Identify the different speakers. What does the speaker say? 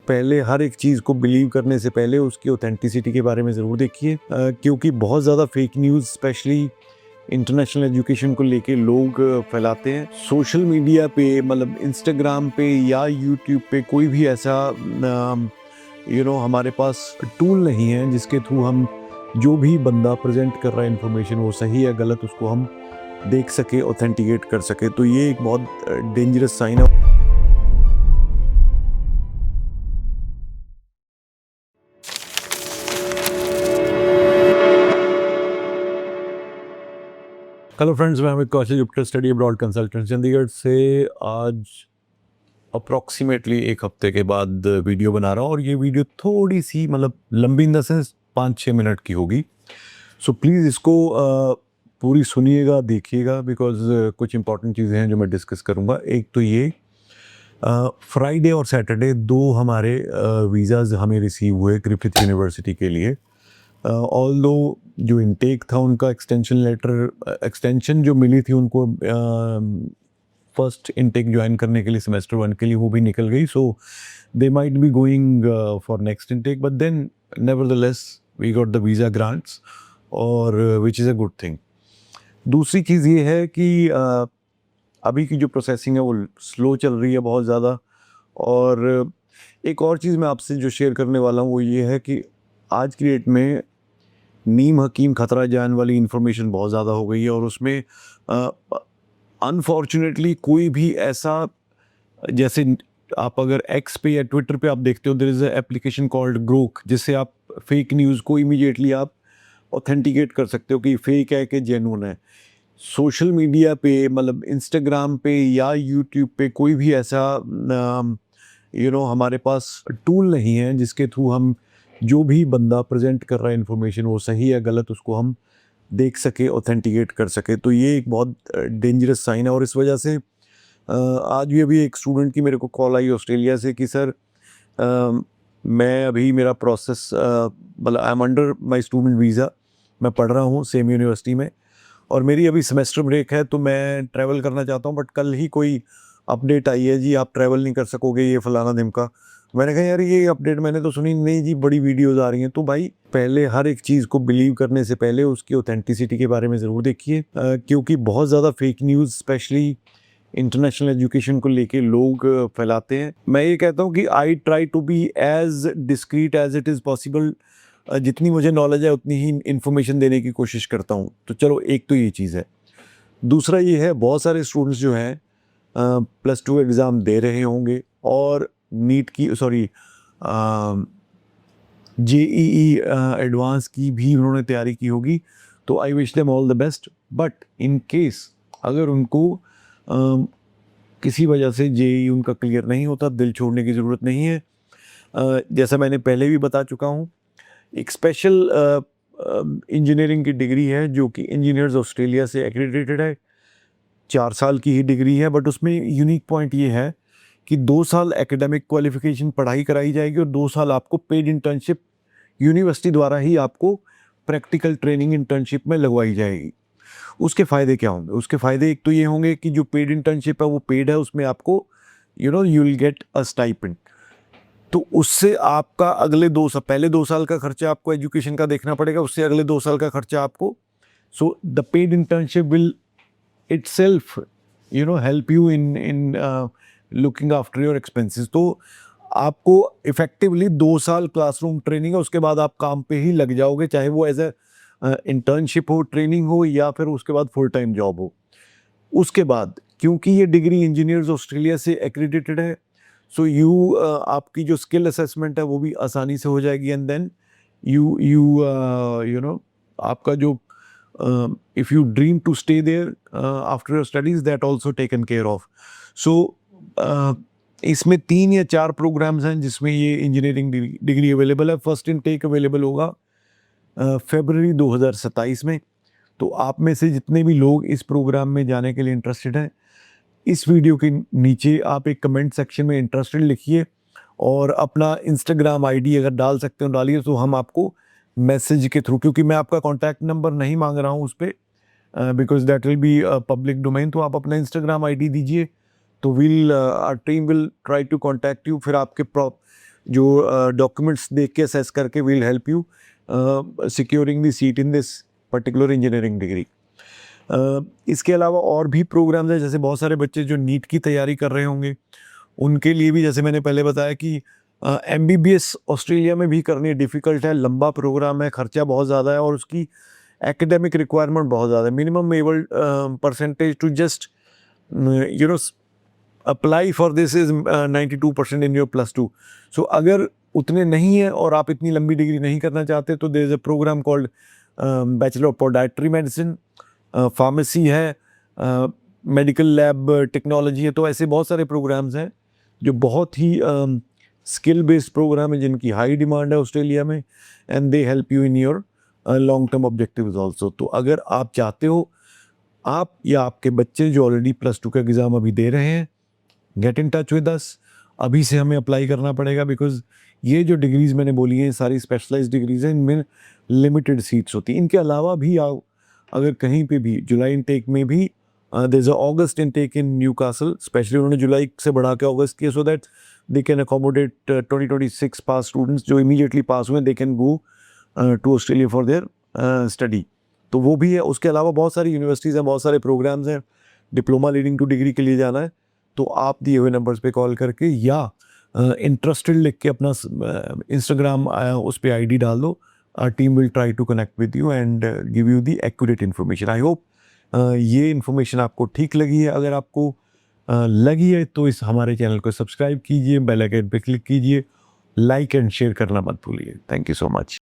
Speaker 1: पहले हर एक चीज़ को बिलीव करने से पहले उसकी ऑथेंटिसिटी के बारे में ज़रूर देखिए, क्योंकि बहुत ज़्यादा fake news specially international education को लेके लोग फैलाते हैं। सोशल मीडिया पे मतलब इंस्टाग्राम पे या यूट्यूब पे कोई भी ऐसा हमारे पास टूल नहीं है जिसके थ्रू हम जो भी बंदा प्रेजेंट कर रहा है इन्फॉर्मेशन वो सही या गलत उसको हम देख सके, ऑथेंटिकेट कर सके। तो ये एक बहुत डेंजरस साइन है। हेलो फ्रेंड्स, मैं Amit Kaushal, Jupiter study abroad consultant Chandigarh से आज अप्रॉक्सीमेटली एक हफ्ते के बाद वीडियो बना रहा हूँ और ये वीडियो थोड़ी सी मतलब लंबी इन द सेंस 5-6 मिनट की होगी। सो प्लीज़ इसको पूरी सुनिएगा, देखिएगा, बिकॉज कुछ इंपॉर्टेंट चीज़ें हैं जो मैं डिस्कस करूँगा। एक तो ये फ्राइडे और सैटरडे दो हमारे वीज़ाज़ हमें रिसीव हुए ग्रिफिथ यूनिवर्सिटी के लिए। ऑल्दो जो इनटेक था उनका एक्सटेंशन जो मिली थी उनको फर्स्ट इनटेक ज्वाइन करने के लिए सेमेस्टर 1 के लिए, वो भी निकल गई। So they might be going for next intake, but then nevertheless we got the visa grants, और which is a good thing. दूसरी चीज़ ये है कि अभी की जो प्रोसेसिंग है वो स्लो चल रही है बहुत ज़्यादा। और एक और चीज़ मैं आपसे जो शेयर करने वाला हूँ वो ये है कि आज की डेट में नीम हकीम खतरा जान वाली इंफॉर्मेशन बहुत ज़्यादा हो गई है, और उसमें अनफॉर्चुनेटली कोई भी ऐसा, जैसे आप अगर एक्स पे या ट्विटर पे आप देखते हो, there is a application called Grok, जिससे आप फेक न्यूज़ को इमीडिएटली आप ऑथेंटिकेट कर सकते हो कि फेक है कि जेन्युइन है। सोशल मीडिया पे मतलब इंस्टाग्राम पे या यूट्यूब पे कोई भी ऐसा हमारे पास टूल नहीं है जिसके थ्रू हम जो भी बंदा प्रेजेंट कर रहा है इन्फॉर्मेशन वो सही या गलत उसको हम देख सके, ऑथेंटिकेट कर सके। तो ये एक बहुत डेंजरस साइन है। और इस वजह से आज भी अभी एक स्टूडेंट की मेरे को कॉल आई ऑस्ट्रेलिया से कि सर मैं अभी मेरा प्रोसेस मतलब I am under my student visa, मैं पढ़ रहा हूँ सेम यूनिवर्सिटी में और मेरी अभी सेमेस्टर ब्रेक है, तो मैं ट्रैवल करना चाहता हूँ, बट कल ही कोई अपडेट आई है जी आप ट्रैवल नहीं कर सकोगे, ये फलाना ढिमका। मैंने कहा यार ये अपडेट मैंने तो सुनी नहीं जी, बड़ी वीडियोज़ आ रही हैं। तो भाई पहले हर एक चीज़ को बिलीव करने से पहले उसकी ऑथेंटिसिटी के बारे में ज़रूर देखिए, क्योंकि बहुत ज़्यादा fake news specially international education को लेके लोग फैलाते हैं। मैं ये कहता हूँ कि I try to be as discreet as it is possible. जितनी मुझे नॉलेज है उतनी ही इन्फॉर्मेशन देने की कोशिश करता हूँ। तो चलो, एक तो ये चीज़ है। दूसरा ये है, बहुत सारे स्टूडेंट्स जो हैं +2 एग्ज़ाम दे रहे होंगे और नीट की जेईई एडवांस की भी उन्होंने तैयारी की होगी। तो I wish them all the best. But in case अगर उनको किसी वजह से जेईई उनका क्लियर नहीं होता, दिल छोड़ने की ज़रूरत नहीं है। जैसा मैंने पहले भी बता चुका हूँ, एक स्पेशल इंजीनियरिंग की डिग्री है जो कि इंजीनियर्स ऑस्ट्रेलिया से एक्रेडिटेड है। 4 साल की ही डिग्री है, बट उसमें यूनिक पॉइंट ये है कि 2 साल एकेडमिक क्वालिफिकेशन पढ़ाई कराई जाएगी और 2 साल आपको पेड इंटर्नशिप यूनिवर्सिटी द्वारा ही आपको प्रैक्टिकल ट्रेनिंग इंटर्नशिप में लगवाई जाएगी। उसके फ़ायदे क्या होंगे? उसके फ़ायदे एक तो ये होंगे कि जो पेड इंटर्नशिप है वो पेड है, उसमें आपको you will get a stipend. तो उससे आपका अगले 2 साल, पहले 2 साल का खर्चा आपको एजुकेशन का देखना पड़ेगा, उससे अगले 2 साल का खर्चा आपको, so the paid internship will itself help you in looking after your expenses। तो आपको इफेक्टिवली 2 साल क्लासरूम ट्रेनिंग है, उसके बाद आप काम पे ही लग जाओगे, चाहे वो एज ए इंटर्नशिप हो, ट्रेनिंग हो, या फिर उसके बाद फुल टाइम जॉब हो। उसके बाद क्योंकि ये डिग्री इंजीनियर्स ऑस्ट्रेलिया से एक्रेडिटेड है, सो आपकी जो स्किल असेसमेंट है वो भी आसानी से हो जाएगी, एंड देन यू नो आपका जो if you dream to stay there after your studies, that also taken care of। So इसमें 3 या 4 प्रोग्राम्स हैं जिसमें ये इंजीनियरिंग डिग्री अवेलेबल है। फर्स्ट इनटेक अवेलेबल होगा फरवरी 2027 में। तो आप में से जितने भी लोग इस प्रोग्राम में जाने के लिए इंटरेस्टेड हैं, इस वीडियो के नीचे आप एक कमेंट सेक्शन में इंटरेस्टेड लिखिए और अपना इंस्टाग्राम आईडी अगर डाल सकते हो डालिए, तो हम आपको मैसेज के थ्रू, क्योंकि मैं आपका कॉन्टैक्ट नंबर नहीं मांग रहा हूँ उस पर, because that will be public domain. तो आप अपना इंस्टाग्राम आईडी दीजिए, तो our team will try to contact you. फिर आपके जो डॉक्यूमेंट्स देख के असेस करके will help you securing the seat in this particular engineering degree. इसके अलावा और भी प्रोग्राम्स हैं, जैसे बहुत सारे बच्चे जो नीट की तैयारी कर रहे होंगे उनके लिए भी, जैसे मैंने पहले बताया कि MBBS ऑस्ट्रेलिया में भी करनी डिफ़िकल्ट है, लंबा प्रोग्राम है, खर्चा बहुत ज़्यादा है और उसकी एकेडमिक रिक्वायरमेंट बहुत ज़्यादा है। Minimum able percentage to just you know apply for this is 92% in your +2। So अगर उतने नहीं है और आप इतनी लंबी डिग्री नहीं करना चाहते तो there is a program called bachelor of podiatry medicine, pharmacy है, मेडिकल लैब टेक्नोलॉजी है। तो ऐसे बहुत सारे प्रोग्राम्स हैं जो बहुत ही स्किल बेस्ड प्रोग्राम है, जिनकी हाई डिमांड है ऑस्ट्रेलिया में, and they help you in your long term objectives also. तो अगर आप चाहते हो, आप या आपके बच्चे जो ऑलरेडी +2 का एग्ज़ाम अभी दे रहे हैं, get in touch with us. अभी से हमें अप्लाई करना पड़ेगा, बिकॉज ये जो डिग्रीज़ मैंने बोली हैं सारी स्पेशलाइज्ड डिग्रीज़ हैं, इनमें लिमिटेड सीट्स होती हैं। इनके अलावा भी आप अगर कहीं पे भी जुलाई इनटेक में भी there is a August intake in Newcastle, specially उन्होंने जुलाई से बढ़ा के अगस्त किया, so that they can accommodate 2026 pass students जो इमीडिएटली पास हुए, they can go to Australia for their study. तो वो भी है। उसके अलावा बहुत सारी यूनिवर्सिटीज़ हैं, बहुत सारे प्रोग्राम्स हैं। डिप्लोमा लीडिंग टू डिग्री के लिए जाना है तो आप दिए हुए नंबर्स पे कॉल करके या इंटरेस्टेड लिख के अपना इंस्टाग्राम उस पर ID डाल दो। Our team will try to connect with you and give you the accurate information. I hope ये इन्फॉर्मेशन आपको ठीक लगी है। अगर आपको लगी है तो इस हमारे चैनल को सब्सक्राइब कीजिए, बेल आइकन पे क्लिक कीजिए, लाइक एंड शेयर करना मत भूलिए। Thank you so much.